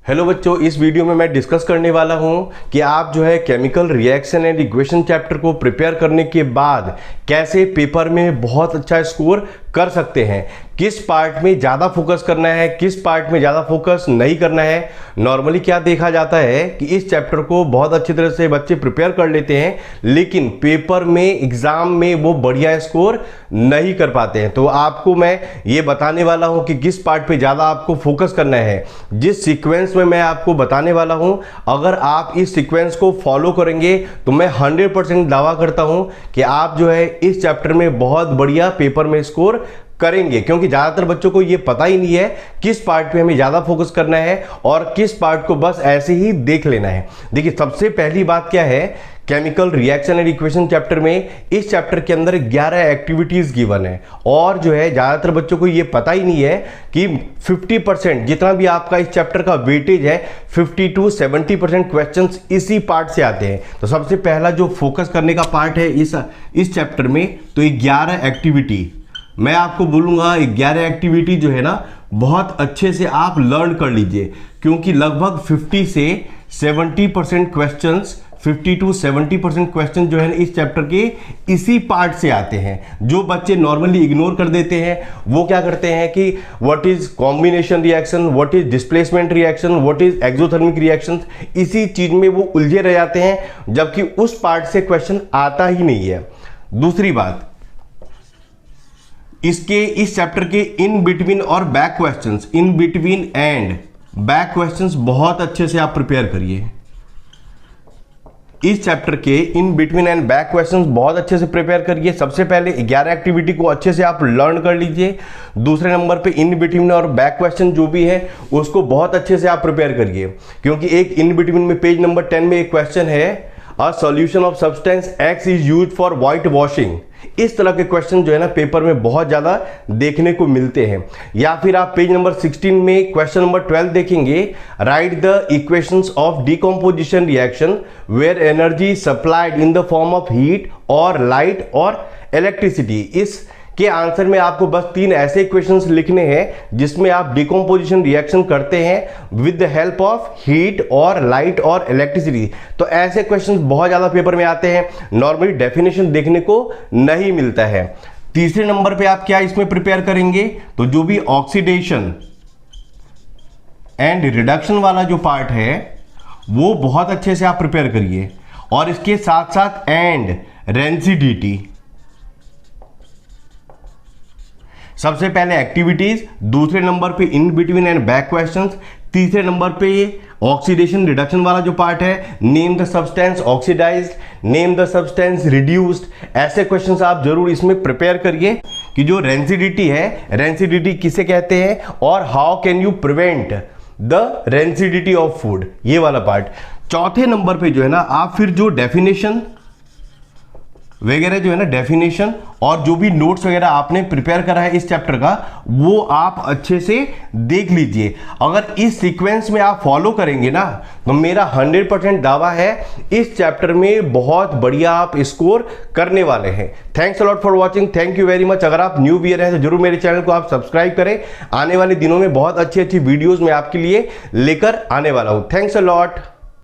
Hello बच्चों, इस video में मैं डिस्कस करने वाला हूं कि आप जो है chemical reaction and equation chapter को प्रिपेयर करने के बाद कैसे पेपर में बहुत अच्छा स्कोर कर सकते हैं। किस पार्ट में ज़्यादा फोकस करना है, किस पार्ट में ज़्यादा फोकस नहीं करना है। नॉर्मली क्या देखा जाता है कि इस चैप्टर को बहुत अच्छी तरह से बच्चे प्रिपेयर कर लेते हैं, लेकिन पेपर में एग्जाम में वो बढ़िया स्कोर नहीं कर पाते हैं। तो आपको मैं ये बताने वाला हूँ कि किस पार्ट पे ज़्यादा आपको फोकस करना है। जिस सीक्वेंस में मैं आपको बताने वाला हूँ, अगर आप इस सीक्वेंस को फॉलो करेंगे तो मैं 100% दावा करता हूँ कि आप जो है इस चैप्टर में बहुत बढ़िया पेपर में स्कोर करेंगे। क्योंकि ज़्यादातर बच्चों को ये पता ही नहीं है किस पार्ट पे हमें ज़्यादा फोकस करना है और किस पार्ट को बस ऐसे ही देख लेना है। देखिए, सबसे पहली बात क्या है, chemical reaction and equation chapter में, इस चैप्टर के अंदर 11 एक्टिविटीज गिवन है और जो है ज़्यादातर बच्चों को ये पता ही नहीं है कि 50% जितना भी आपका इस चैप्टर का वेटेज है, 50 to 70% क्वेश्चंस इसी पार्ट से आते हैं। तो सबसे पहला जो फोकस करने का पार्ट है इस चैप्टर में, तो 11 एक्टिविटी मैं आपको बोलूँगा। 11 एक्टिविटी जो है ना, बहुत अच्छे से आप लर्न कर लीजिए, क्योंकि लगभग 50 से 70% क्वेश्चंस, 50 to 70% क्वेश्चन जो है ना इस चैप्टर के इसी पार्ट से आते हैं। जो बच्चे नॉर्मली इग्नोर कर देते हैं, वो क्या करते हैं कि what is combination reaction, what is displacement reaction, what is exothermic reaction, इसी चीज में वो उलझे रह जाते हैं, जबकि उस पार्ट से क्वेश्चन आता ही नहीं है। दूसरी बात, इस चैप्टर के इन बिटवीन और back questions, in between and back questions बहुत अच्छे से आप प्रिपेयर करिए। इस चैप्टर के इन बिटवीन एंड बैक क्वेश्चंस बहुत अच्छे से प्रिपेयर करिए। सबसे पहले 11 एक्टिविटी को अच्छे से आप लर्न कर लीजिए। दूसरे नंबर पे इन बिटवीन और बैक क्वेश्चन जो भी है उसको बहुत अच्छे से आप प्रिपेयर करिए, क्योंकि एक इन बिटवीन में पेज नंबर 10 में एक क्वेश्चन है, a solution of substance x is used for white washing. इस तरह के क्वेश्चन जो है ना पेपर में बहुत ज़्यादा देखने को मिलते हैं। या फिर आप पेज नंबर 16 में क्वेश्चन नंबर 12 देखेंगे, write the equations of decomposition reaction where energy supplied in the form of heat और लाइट और इलेक्ट्रिसिटी। इस के आंसर में आपको बस 3 ऐसे इक्वेशंस लिखने हैं जिसमें आप डिकम्पोजिशन रिएक्शन करते हैं with the help of heat और लाइट और इलेक्ट्रिसिटी। तो ऐसे क्वेश्चंस बहुत ज़्यादा पेपर में आते हैं, नॉर्मली डेफिनेशन देखने को नहीं मिलता है। तीसरे नंबर पे आप क्या इसमें प्रिपेयर करेंगे, तो जो भी ऑक्सीडेशन एंड रिडक्शन वाला जो पार्ट है वो बहुत अच्छे से आप प्रिपेयर करिए, और इसके साथ साथ एंड रेंसिडिटी। सबसे पहले एक्टिविटीज, दूसरे नंबर पे in between and back questions, तीसरे नंबर पे ऑक्सीडेशन रिडक्शन वाला जो पार्ट है, name the substance oxidized, name the substance reduced. ऐसे क्वेश्चंस आप जरूर इसमें प्रिपेयर करिए कि जो रेंसिडिटी है, रेंसिडिटी किसे कहते हैं और how can you prevent the rancidity of food, ये वाला पार्ट। चौथे नंबर पे जो है ना, आप फिर जो डेफिनेशन वगैरह जो है ना, डेफिनेशन और जो भी नोट्स वगैरह आपने प्रिपेयर करा है इस चैप्टर का, वो आप अच्छे से देख लीजिए। अगर इस सीक्वेंस में आप फॉलो करेंगे ना, तो मेरा 100% दावा है इस चैप्टर में बहुत बढ़िया आप स्कोर करने वाले हैं। Thanks a lot for watching, thank you very much. अगर आप न्यू व्यूअर हैं तो जरूर मेरे चैनल को आप सब्सक्राइब करें। आने वाले दिनों में बहुत अच्छी अच्छी वीडियोज मैं आपके लिए लेकर आने वाला हूं। Thanks a lot.